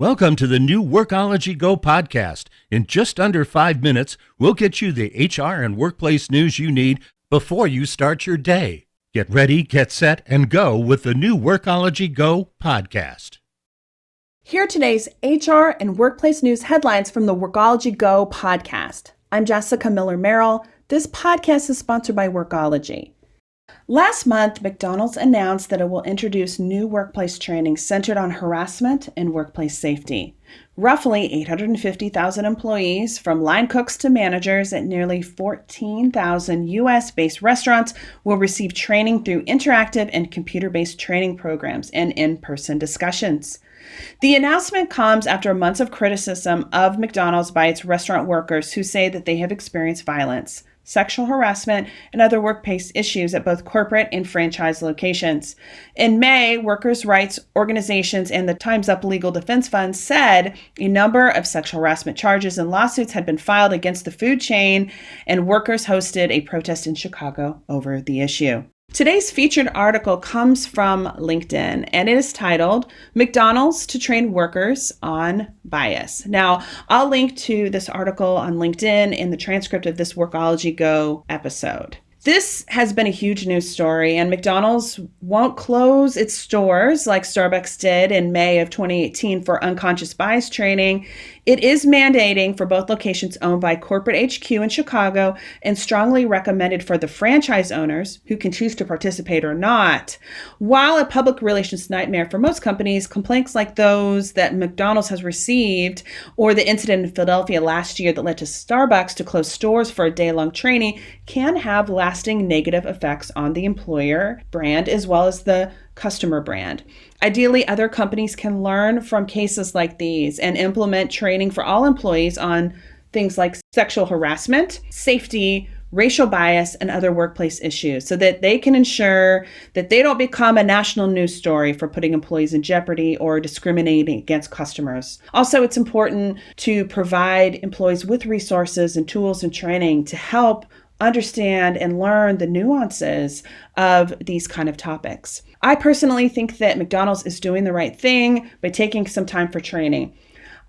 Welcome to the new Workology Go Podcast. In just under 5 minutes, we'll get you the HR and workplace news you need before you start your day. Get ready, get set, and go with the new Workology Go Podcast. Here are today's HR and workplace news headlines from the Workology Go Podcast. I'm Jessica Miller-Merrill. This podcast is sponsored by Workology. Last month, McDonald's announced that it will introduce new workplace training centered on harassment and workplace safety. Roughly 850,000 employees, from line cooks to managers at nearly 14,000 U.S.-based restaurants, will receive training through interactive and computer-based training programs and in-person discussions. The announcement comes after months of criticism of McDonald's by its restaurant workers who say that they have experienced violence, sexual harassment, and other workplace issues at both corporate and franchise locations. In May, workers' rights organizations and the Time's Up Legal Defense Fund said a number of sexual harassment charges and lawsuits had been filed against the food chain, and workers hosted a protest in Chicago over the issue. Today's featured article comes from LinkedIn, and it is titled, McDonald's to Train Workers on Bias. Now, I'll link to this article on LinkedIn in the transcript of this Workology Go episode. This has been a huge news story, and McDonald's won't close its stores like Starbucks did in May of 2018 for unconscious bias training. It is mandating for both locations owned by corporate HQ in Chicago and strongly recommended for the franchise owners who can choose to participate or not. While a public relations nightmare for most companies, complaints like those that McDonald's has received or the incident in Philadelphia last year that led to Starbucks to close stores for a day-long training can have lasting negative effects on the employer brand as well as the customer brand. Ideally, other companies can learn from cases like these and implement training for all employees on things like sexual harassment, safety, racial bias, and other workplace issues so that they can ensure that they don't become a national news story for putting employees in jeopardy or discriminating against customers. Also, it's important to provide employees with resources and tools and training to help understand and learn the nuances of these kind of topics. I personally think that McDonald's is doing the right thing by taking some time for training.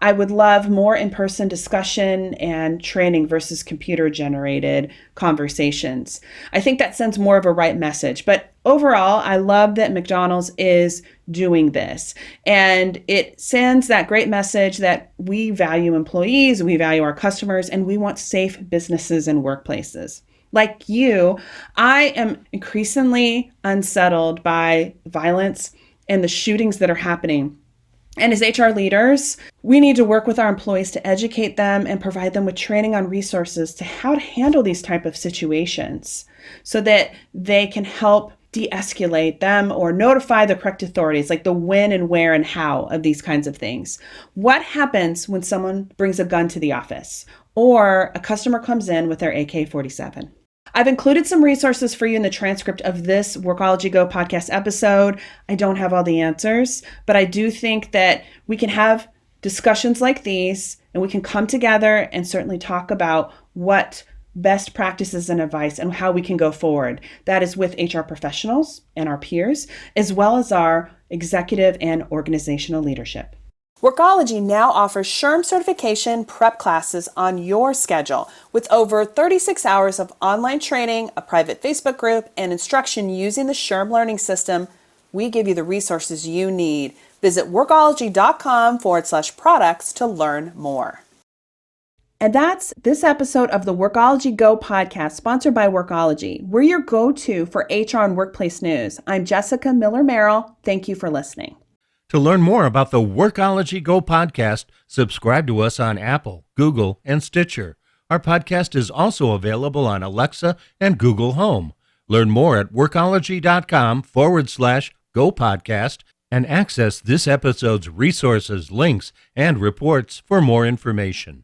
I would love more in-person discussion and training versus computer-generated conversations. I think that sends more of a right message. But overall, I love that McDonald's is doing this. And it sends that great message that we value employees, we value our customers, and we want safe businesses and workplaces. Like you, I am increasingly unsettled by violence and the shootings that are happening. And as HR leaders, we need to work with our employees to educate them and provide them with training on resources to how to handle these type of situations so that they can help de-escalate them or notify the correct authorities, like the when and where and how of these kinds of things. What happens when someone brings a gun to the office or a customer comes in with their AK-47? I've included some resources for you in the transcript of this Workology Go podcast episode. I don't have all the answers, but I do think that we can have discussions like these and we can come together and certainly talk about what best practices and advice and how we can go forward. That is with HR professionals and our peers, as well as our executive and organizational leadership. Workology now offers SHRM certification prep classes on your schedule with over 36 hours of online training, a private Facebook group, and instruction using the SHRM learning system. We give you the resources you need. Visit workology.com/products to learn more. And that's this episode of the Workology Go podcast, sponsored by Workology. We're your go-to for HR and workplace news. I'm Jessica Miller-Merrill. Thank you for listening. To learn more about the Workology Go Podcast, subscribe to us on Apple, Google, and Stitcher. Our podcast is also available on Alexa and Google Home. Learn more at workology.com/Go Podcast and access this episode's resources, links, and reports for more information.